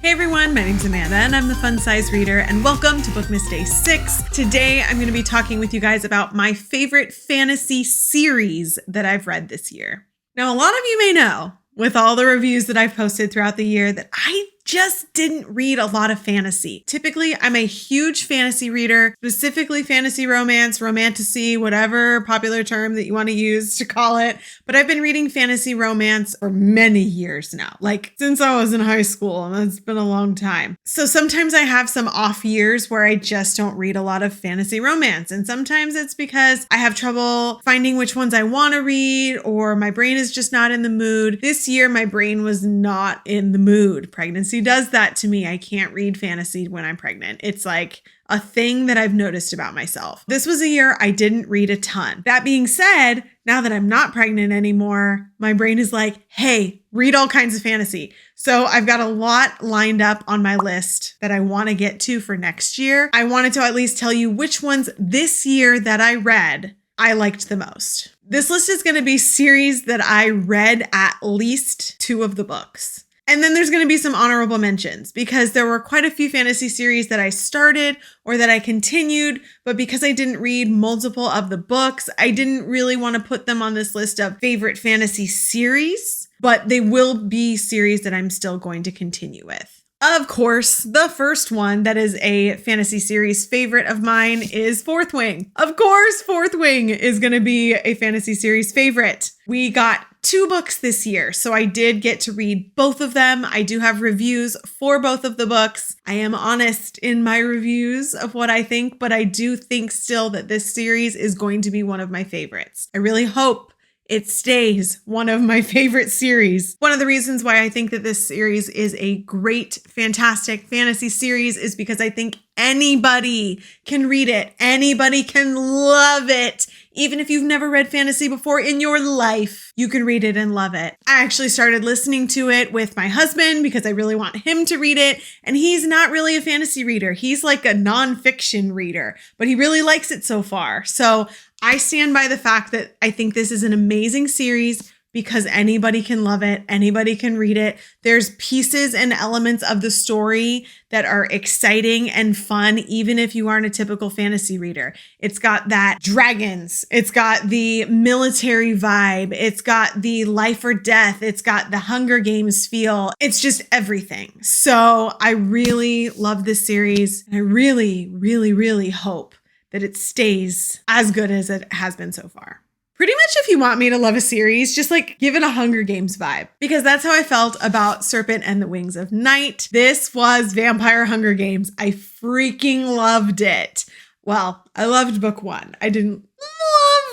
Hey everyone, my name's Amanda and I'm the Fun Size Reader and welcome to Bookmas Day 6. Today I'm going to be talking with you guys about my favorite fantasy series that I've read this year. Now a lot of you may know, with all the reviews that I've posted throughout the year, that I just didn't read a lot of fantasy. Typically, I'm a huge fantasy reader, specifically fantasy romance, romantasy, whatever popular term that you want to use to call it. But I've been reading fantasy romance for many years now, like since I was in high school, and it's been a long time. So sometimes I have some off years where I just don't read a lot of fantasy romance. And sometimes it's because I have trouble finding which ones I want to read, or my brain is just not in the mood. This year, my brain was not in the mood. Pregnancy does that to me. I can't read fantasy when I'm pregnant. It's like a thing that I've noticed about myself. This was a year I didn't read a ton. That being said, now that I'm not pregnant anymore, my brain is like, hey, read all kinds of fantasy. So I've got a lot lined up on my list that I want to get to for next year. I wanted to at least tell you which ones this year that I read I liked the most. This list is going to be series that I read at least 2 of the books. And then there's going to be some honorable mentions because there were quite a few fantasy series that I started or that I continued, but because I didn't read multiple of the books, I didn't really want to put them on this list of favorite fantasy series, but they will be series that I'm still going to continue with. Of course, the first one that is a fantasy series favorite of mine is Fourth Wing. Of course, Fourth Wing is going to be a fantasy series favorite. We got 2 books this year, so I did get to read both of them. I do have reviews for both of the books. I am honest in my reviews of what I think, but I do think still that this series is going to be one of my favorites. I really hope it stays one of my favorite series. One of the reasons why I think that this series is a great, fantastic fantasy series is because I think anybody can read it. Anybody can love it. Even if you've never read fantasy before in your life, you can read it and love it. I actually started listening to it with my husband because I really want him to read it. And he's not really a fantasy reader. He's like a nonfiction reader, but he really likes it so far. So I stand by the fact that I think this is an amazing series because anybody can love it. Anybody can read it. There's pieces and elements of the story that are exciting and fun, even if you aren't a typical fantasy reader. It's got that dragons. It's got the military vibe. It's got the life or death. It's got the Hunger Games feel. It's just everything. So I really love this series. And I really, really, really hope that it stays as good as it has been so far. Pretty much if you want me to love a series, just like give it a Hunger Games vibe, because that's how I felt about Serpent and the Wings of Night. This was Vampire Hunger Games. I freaking loved it. Well, I loved book 1. I didn't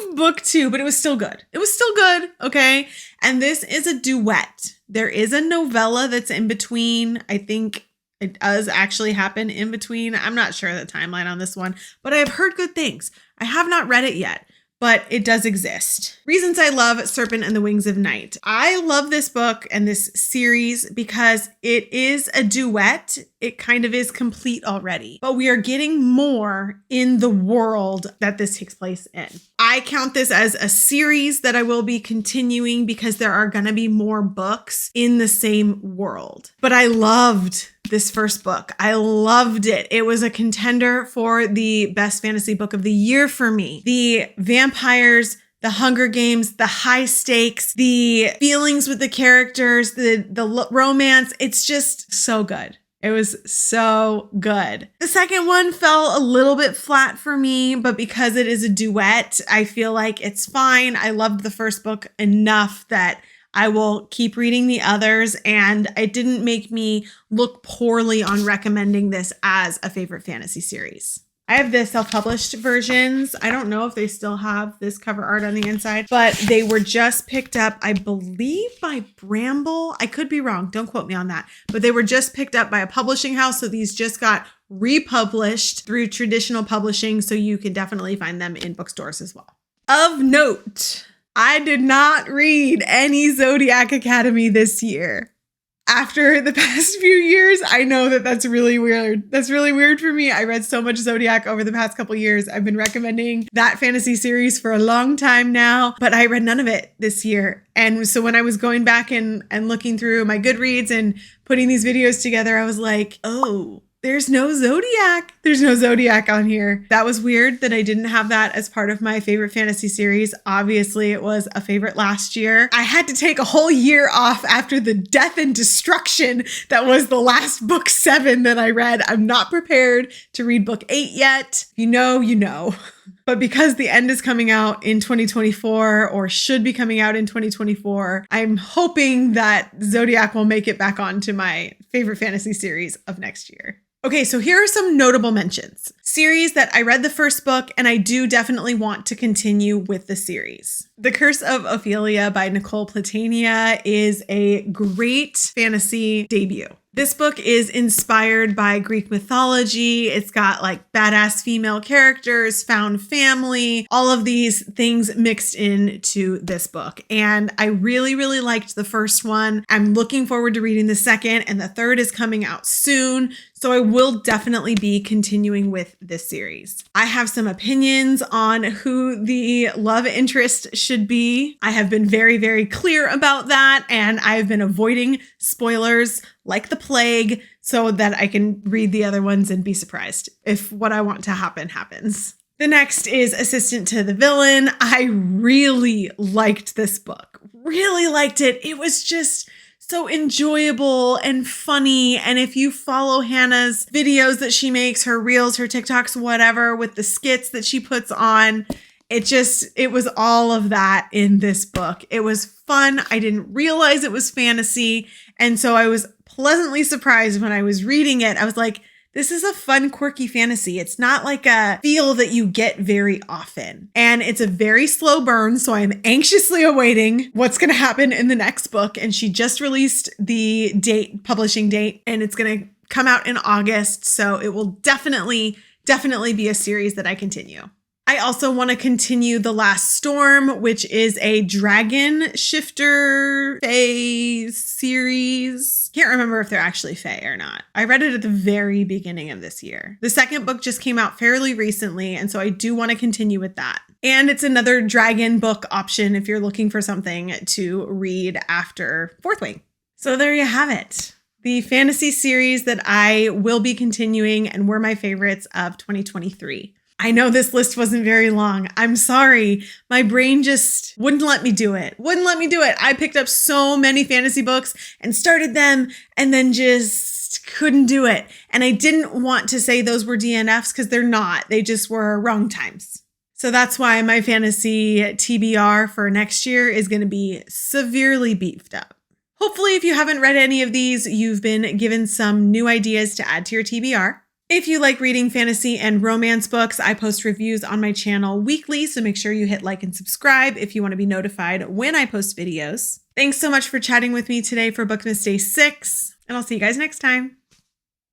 love book 2, but it was still good. It was still good, okay? And this is a duet. There is a novella that's in between. I think it does actually happen in between. I'm not sure the timeline on this one, but I have heard good things. I have not read it yet, but it does exist. Reasons I love Serpent and the Wings of Night. I love this book and this series because it is a duet. It kind of is complete already, but we are getting more in the world that this takes place in. I count this as a series that I will be continuing because there are going to be more books in the same world. But I loved this first book. I loved it. It was a contender for the best fantasy book of the year for me. The vampires, the Hunger Games, the high stakes, the feelings with the characters, the romance. It's just so good. It was so good. The second one fell a little bit flat for me, but because it is a duet, I feel like it's fine. I loved the first book enough that I will keep reading the others, and it didn't make me look poorly on recommending this as a favorite fantasy series. I have the self-published versions. I don't know if they still have this cover art on the inside, but they were just picked up, I believe, by Bramble. I could be wrong. Don't quote me on that. But they were just picked up by a publishing house. So these just got republished through traditional publishing. So you can definitely find them in bookstores as well. Of note, I did not read any Zodiac Academy this year. After the past few years, I know that that's really weird. That's really weird for me. I read so much Zodiac over the past couple years. I've been recommending that fantasy series for a long time now, but I read none of it this year. And so when I was going back and looking through my Goodreads and putting these videos together, I was like, oh, there's no Zodiac. There's no Zodiac on here. That was weird that I didn't have that as part of my favorite fantasy series. Obviously, it was a favorite last year. I had to take a whole year off after the death and destruction that was the last book 7 that I read. I'm not prepared to read book 8 yet. You know. But because the end is coming out in 2024 or should be coming out in 2024, I'm hoping that Zodiac will make it back onto my favorite fantasy series of next year. Okay, so here are some notable mentions. Series that I read the first book and I do definitely want to continue with the series. The Curse of Ophelia by Nicole Platania is a great fantasy debut. This book is inspired by Greek mythology. It's got like badass female characters, found family, all of these things mixed into this book. And I really, really liked the first one. I'm looking forward to reading the second, and the third is coming out soon. So I will definitely be continuing with this series. I have some opinions on who the love interest should be. I have been very, very clear about that, and I've been avoiding spoilers like the plague so that I can read the other ones and be surprised if what I want to happen happens. The next is Assistant to the Villain. I really liked this book. Really liked it. It was just so enjoyable and funny. And if you follow Hannah's videos that she makes, her reels, her TikToks, whatever, with the skits that she puts on, it was all of that in this book. It was fun. I didn't realize it was fantasy. And so I was pleasantly surprised when I was reading it. I was like, this is a fun, quirky fantasy. It's not like a feel that you get very often. And it's a very slow burn. So I'm anxiously awaiting what's going to happen in the next book. And she just released the publishing date, and it's going to come out in August. So it will definitely be a series that I continue. I also want to continue The Last Storm, which is a dragon shifter fae series. Can't remember if they're actually fae or not. I read it at the very beginning of this year. The second book just came out fairly recently, and so I do want to continue with that. And it's another dragon book option if you're looking for something to read after Fourth Wing. So there you have it. The fantasy series that I will be continuing and were my favorites of 2023. I know this list wasn't very long. I'm sorry. My brain just wouldn't let me do it. I picked up so many fantasy books and started them and then just couldn't do it. And I didn't want to say those were DNFs because they're not. They just were wrong times. So that's why my fantasy TBR for next year is going to be severely beefed up. Hopefully, if you haven't read any of these, you've been given some new ideas to add to your TBR. If you like reading fantasy and romance books, I post reviews on my channel weekly, so make sure you hit like and subscribe if you want to be notified when I post videos. Thanks so much for chatting with me today for Bookmas Day 6, and I'll see you guys next time.